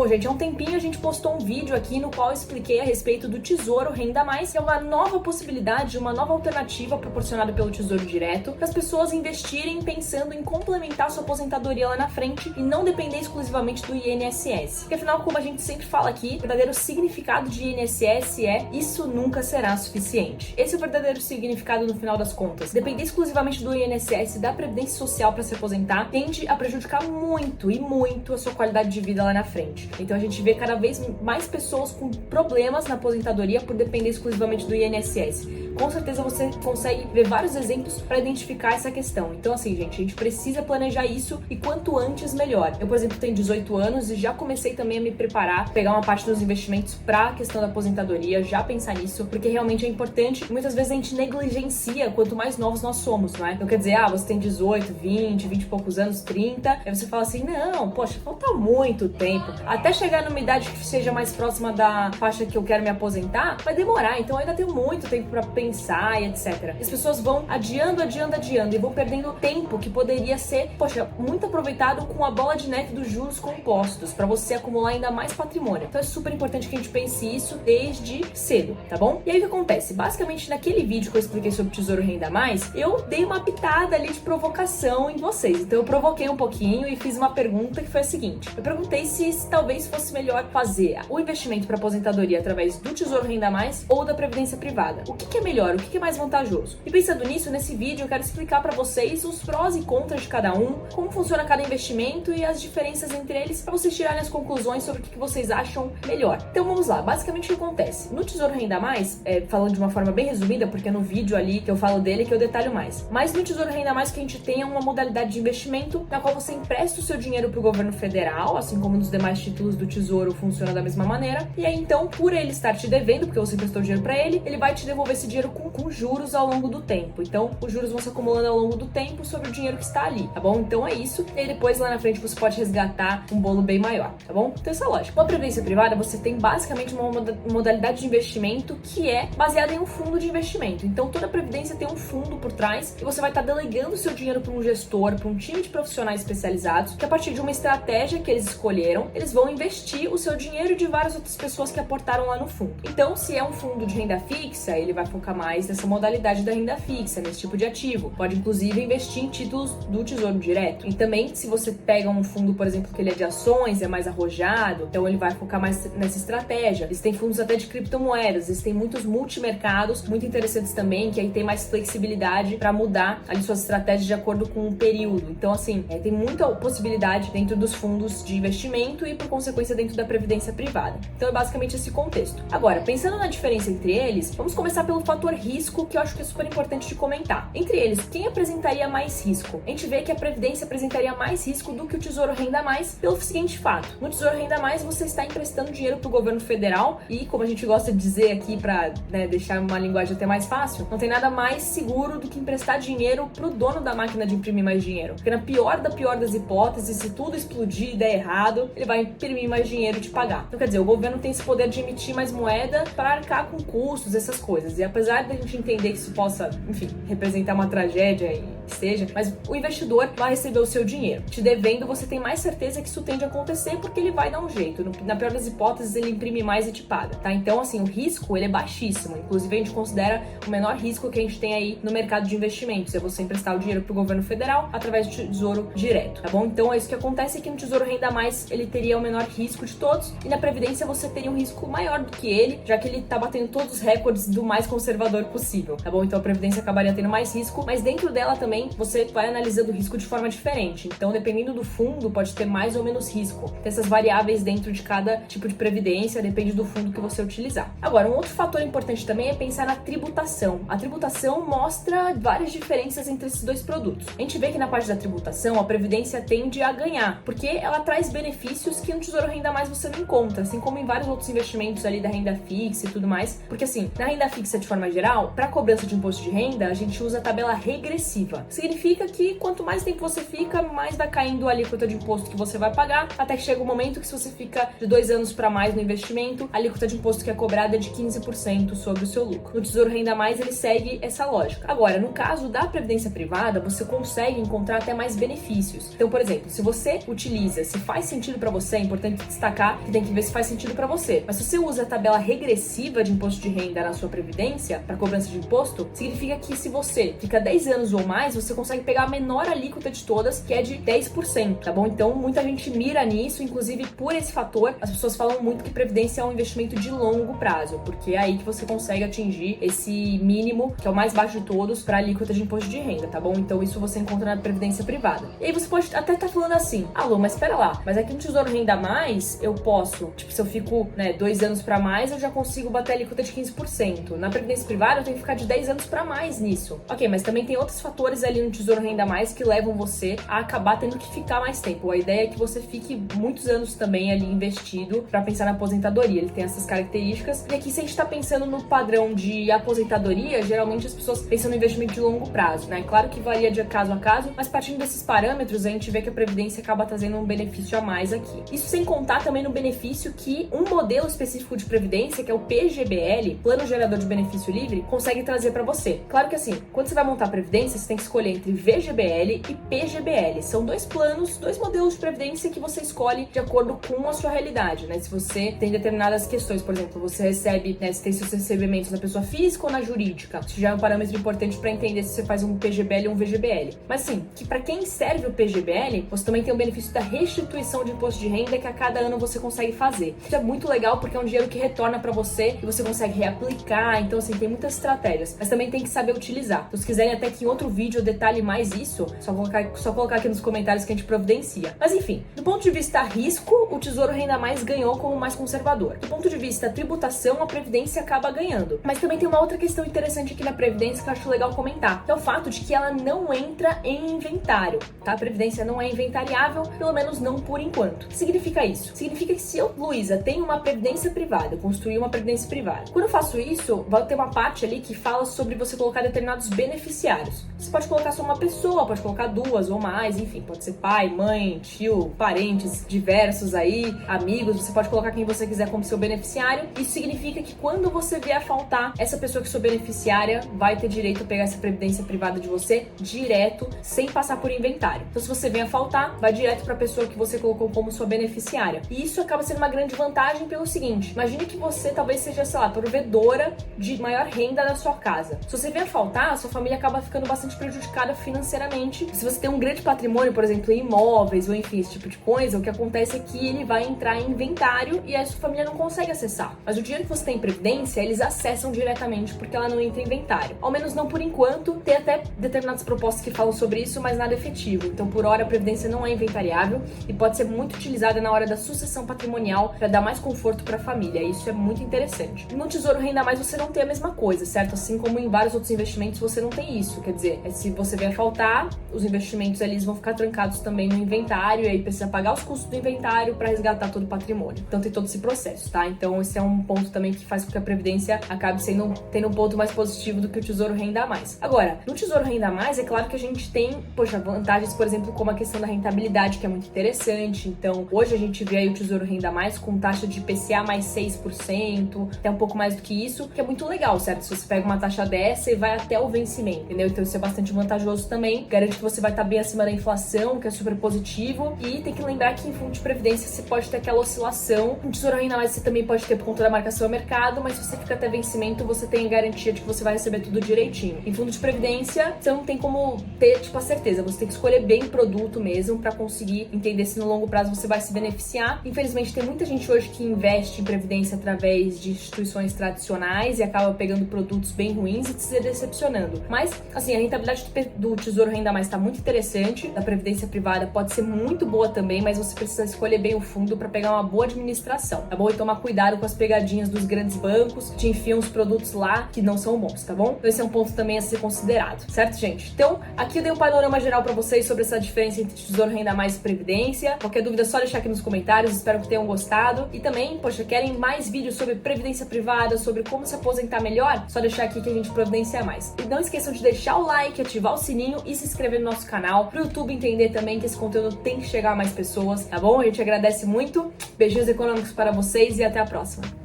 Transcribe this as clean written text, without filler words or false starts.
Bom, gente, há um tempinho a gente postou um vídeo aqui no qual eu expliquei a respeito do Tesouro Renda Mais, que é uma nova possibilidade, uma nova alternativa proporcionada pelo Tesouro Direto para as pessoas investirem pensando em complementar sua aposentadoria lá na frente e não depender exclusivamente do INSS. Porque afinal, como a gente sempre fala aqui, o verdadeiro significado de INSS é isso nunca será suficiente. Esse é o verdadeiro significado no final das contas. Depender exclusivamente do INSS e da Previdência Social para se aposentar tende a prejudicar muito e muito a sua qualidade de vida lá na frente. Então a gente vê cada vez mais pessoas com problemas na aposentadoria por depender exclusivamente do INSS. Com certeza você consegue ver vários exemplos para identificar essa questão. Então assim, gente, a gente precisa planejar isso e quanto antes melhor. Eu, por exemplo, tenho 18 anos e já comecei também a me preparar, pegar uma parte dos investimentos para a questão da aposentadoria, já pensar nisso, porque realmente é importante. Muitas vezes a gente negligencia quanto mais novos nós somos, não é? Então quer dizer, você tem 18, 20 e poucos anos, 30, aí você fala assim, não, poxa, falta muito tempo. Até chegar numa idade que seja mais próxima da faixa que eu quero me aposentar, vai demorar, então eu ainda tenho muito tempo para pensar e etc. As pessoas vão adiando e vão perdendo tempo que poderia ser, poxa, muito aproveitado com a bola de neve dos juros compostos, para você acumular ainda mais patrimônio. Então é super importante que a gente pense isso desde cedo, tá bom? E aí o que acontece? Basicamente, naquele vídeo que eu expliquei sobre Tesouro Renda Mais, eu dei uma pitada ali de provocação em vocês. Então eu provoquei um pouquinho e fiz uma pergunta que foi a seguinte. Eu perguntei se talvez fosse melhor fazer o investimento para aposentadoria através do Tesouro Renda Mais ou da Previdência Privada. O que é melhor? O que é mais vantajoso? E pensando nisso, nesse vídeo eu quero explicar para vocês os prós e contras de cada um, como funciona cada investimento e as diferenças entre eles, para vocês tirarem as conclusões sobre o que vocês acham melhor. Então vamos lá, basicamente o que acontece? No Tesouro Renda Mais, falando de uma forma bem resumida, porque é no vídeo ali que eu falo dele que eu detalho mais. Mas no Tesouro Renda Mais o que a gente tem é uma modalidade de investimento na qual você empresta o seu dinheiro para o governo federal, assim como nos demais títulos do Tesouro funciona da mesma maneira. E aí então, por ele estar te devendo, porque você emprestou dinheiro para ele vai te devolver esse dinheiro com juros ao longo do tempo. Então, os juros vão se acumulando ao longo do tempo sobre o dinheiro que está ali, tá bom? Então é isso. E aí depois lá na frente você pode resgatar um bolo bem maior, tá bom? Então essa é a lógica. Com a previdência privada, você tem basicamente uma modalidade de investimento que é baseada em um fundo de investimento. Então toda previdência tem um fundo por trás e você vai estar delegando o seu dinheiro para um gestor, para um time de profissionais especializados, que a partir de uma estratégia que eles escolheram, eles vão investir o seu dinheiro e de várias outras pessoas que aportaram lá no fundo. Então, se é um fundo de renda fixa, ele vai focar mais nessa modalidade da renda fixa, nesse tipo de ativo. Pode, inclusive, investir em títulos do Tesouro Direto. E também, se você pega um fundo, por exemplo, que ele é de ações, é mais arrojado, então ele vai focar mais nessa estratégia. Eles têm fundos até de criptomoedas, eles têm muitos multimercados, muito interessantes também, que aí tem mais flexibilidade para mudar ali suas estratégias de acordo com o período. Então, assim, tem muita possibilidade dentro dos fundos de investimento e, por consequência, dentro da previdência privada. Então, é basicamente esse contexto. Agora, pensando na diferença entre eles, vamos começar pelo fator risco, que eu acho que é super importante de comentar. Entre eles, quem apresentaria mais risco? A gente vê que a Previdência apresentaria mais risco do que o Tesouro Renda Mais pelo seguinte fato. No Tesouro Renda Mais, você está emprestando dinheiro para o governo federal e, como a gente gosta de dizer aqui para deixar uma linguagem até mais fácil, não tem nada mais seguro do que emprestar dinheiro para o dono da máquina de imprimir mais dinheiro. Porque na pior das hipóteses, se tudo explodir e der errado, ele vai imprimir mais dinheiro e te pagar. Então, quer dizer, o governo tem esse poder de emitir mais moeda para arcar com custos, essas coisas. E apesar da gente entender que isso possa, enfim, representar uma tragédia e que seja, mas o investidor vai receber o seu dinheiro. Te devendo, você tem mais certeza que isso tende a acontecer porque ele vai dar um jeito. Na pior das hipóteses, ele imprime mais e te paga, tá? Então, assim, o risco, ele é baixíssimo. Inclusive, a gente considera o menor risco que a gente tem aí no mercado de investimentos. É você emprestar o dinheiro pro governo federal através do Tesouro Direto, tá bom? Então, é isso que acontece aqui no Tesouro Renda Mais, ele teria o menor risco de todos e na Previdência você teria um risco maior do que ele, já que ele tá batendo todos os recordes do mais conservador possível, tá bom? Então, a Previdência acabaria tendo mais risco, mas dentro dela também você vai analisando o risco de forma diferente. Então, dependendo do fundo, pode ter mais ou menos risco. Tem essas variáveis dentro de cada tipo de previdência, depende do fundo que você utilizar. Agora, um outro fator importante também é pensar na tributação. A tributação mostra várias diferenças entre esses dois produtos. A gente vê que na parte da tributação, a Previdência tende a ganhar, porque ela traz benefícios que no Tesouro Renda Mais você não encontra, assim como em vários outros investimentos ali da renda fixa e tudo mais. Porque assim, na renda fixa de forma forma geral, para cobrança de imposto de renda, a gente usa a tabela regressiva. Significa que quanto mais tempo você fica, mais vai caindo a alíquota de imposto que você vai pagar, até que chega o momento que se você fica de 2 anos para mais no investimento, a alíquota de imposto que é cobrada é de 15% sobre o seu lucro. No Tesouro Renda Mais, ele segue essa lógica. Agora, no caso da previdência privada, você consegue encontrar até mais benefícios. Então, por exemplo, se você utiliza, se faz sentido para você, é importante destacar que tem que ver se faz sentido para você. Mas se você usa a tabela regressiva de imposto de renda na sua previdência, para cobrança de imposto, significa que se você fica 10 anos ou mais, você consegue pegar a menor alíquota de todas, que é de 10%, tá bom? Então, muita gente mira nisso, inclusive por esse fator, as pessoas falam muito que previdência é um investimento de longo prazo, porque é aí que você consegue atingir esse mínimo, que é o mais baixo de todos, para alíquota de imposto de renda, tá bom? Então, isso você encontra na previdência privada. E aí você pode até estar falando assim, alô, mas espera lá, mas aqui no Tesouro Renda Mais, eu posso, tipo, se eu fico, 2 anos para mais, eu já consigo bater a alíquota de 15%. Na previdência privada, eu tenho que ficar de 10 anos para mais nisso. Ok, mas também tem outros fatores ali no Tesouro Renda Mais que levam você a acabar tendo que ficar mais tempo. A ideia é que você fique muitos anos também ali investido para pensar na aposentadoria. Ele tem essas características. E aqui, se a gente tá pensando no padrão de aposentadoria, geralmente as pessoas pensam no investimento de longo prazo, né? Claro que varia de caso a caso, mas partindo desses parâmetros, a gente vê que a previdência acaba trazendo um benefício a mais aqui. Isso sem contar também no benefício que um modelo específico de previdência, que é o PGBL, Plano Gerador de Benefício Livre, consegue trazer para você. Claro que assim, quando você vai montar a previdência, você tem que escolher entre VGBL e PGBL. São dois planos, dois modelos de previdência que você escolhe de acordo com a sua realidade, né? Se você tem determinadas questões, por exemplo, você recebe, né, se tem seus recebimentos na pessoa física ou na jurídica. Isso já é um parâmetro importante para entender se você faz um PGBL ou um VGBL. Mas sim, que para quem serve o PGBL, você também tem o benefício da restituição de imposto de renda que a cada ano você consegue fazer. Isso é muito legal porque é um dinheiro que retorna para você e você consegue reaplicar. Então, assim, tem muitas estratégias. Mas também tem que saber utilizar. Então, se quiserem até que em outro vídeo eu detalhe mais isso, só colocar aqui nos comentários que a gente providencia. Mas enfim, do ponto de vista risco, o Tesouro Renda Mais ganhou como mais conservador. Do ponto de vista tributação, a Previdência acaba ganhando. Mas também tem uma outra questão interessante aqui na Previdência que eu acho legal comentar, que é o fato de que ela não entra em inventário, tá? A Previdência não é inventariável, pelo menos não por enquanto. O que significa isso? Significa que se eu, Luísa, tenho uma Previdência privada, eu construí uma Previdência privada. Quando eu faço isso, vai ter uma parte ali que fala sobre você colocar determinados beneficiários. Você pode colocar só uma pessoa, pode colocar duas ou mais, enfim, pode ser pai, mãe, tio, parentes diversos aí, amigos, você pode colocar quem você quiser como seu beneficiário. Isso significa que quando você vier a faltar, essa pessoa que é sua beneficiária vai ter direito a pegar essa previdência privada de você direto, sem passar por inventário. Então, se você vier a faltar, vai direto para a pessoa que você colocou como sua beneficiária. E isso acaba sendo uma grande vantagem pelo seguinte: imagine que você talvez seja, sei lá, provedora de maior renda da sua casa. Se você vier a faltar, a sua família acaba ficando bastante prejudicada financeiramente. Se você tem um grande patrimônio, por exemplo, em imóveis ou enfim, esse tipo de coisa, o que acontece é que ele vai entrar em inventário e a sua família não consegue acessar. Mas o dinheiro que você tem em previdência, eles acessam diretamente porque ela não entra em inventário. Ao menos não por enquanto. Tem até determinadas propostas que falam sobre isso, mas nada efetivo. Então, por hora, a previdência não é inventariável e pode ser muito utilizada na hora da sucessão patrimonial para dar mais conforto para a família. Isso é muito interessante. No Tesouro Renda Mais você não tem a mesma coisa, certo? Assim como em vários outros investimentos você não tem isso. Quer dizer, se você vier faltar, os investimentos eles vão ficar trancados também no inventário e aí precisa pagar os custos do inventário para resgatar todo o patrimônio. Então tem todo esse processo, tá? Então esse é um ponto também que faz com que a Previdência acabe tendo um ponto mais positivo do que o Tesouro Renda Mais. Agora, no Tesouro Renda Mais, é claro que a gente tem, vantagens, por exemplo, como a questão da rentabilidade, que é muito interessante. Então, hoje a gente vê aí o Tesouro Renda Mais com taxa de IPCA mais 6%, até um pouco mais do que isso, que é muito legal, certo? Se você pega uma taxa dessa e vai até o vencimento, entendeu? Então isso é bastante vantajoso também, garante que você vai estar bem acima da inflação, que é super positivo, e tem que lembrar que em fundo de previdência você pode ter aquela oscilação. No Tesouro Renda Mais você também pode ter por conta da marcação ao mercado, mas se você fica até vencimento, você tem a garantia de que você vai receber tudo direitinho. Em fundo de previdência, você não tem como ter, a certeza, você tem que escolher bem o produto mesmo para conseguir entender se no longo prazo você vai se beneficiar. Infelizmente, tem muita gente hoje que investe em previdência através de instituições tradicionais e acaba pegando produtos bem ruins e se decepcionando. Mas, assim, a rentabilidade do Tesouro Renda Mais está muito interessante, da previdência privada pode ser muito boa também, mas você precisa escolher bem o fundo para pegar uma boa administração, tá bom? E tomar cuidado com as pegadinhas dos grandes bancos que te enfiam os produtos lá que não são bons, tá bom? Então esse é um ponto também a ser considerado, certo, gente? Então, aqui eu dei um panorama geral para vocês sobre essa diferença entre Tesouro Renda Mais e Previdência. Qualquer dúvida é só deixar aqui nos comentários, espero que tenham gostado. E também, poxa, querem mais vídeos sobre previdência privada, sobre como se aposentar melhor melhor, só deixar aqui que a gente providencia mais. E não esqueçam de deixar o like, ativar o sininho e se inscrever no nosso canal, pro YouTube entender também que esse conteúdo tem que chegar a mais pessoas, tá bom? A gente agradece muito, beijinhos econômicos para vocês e até a próxima.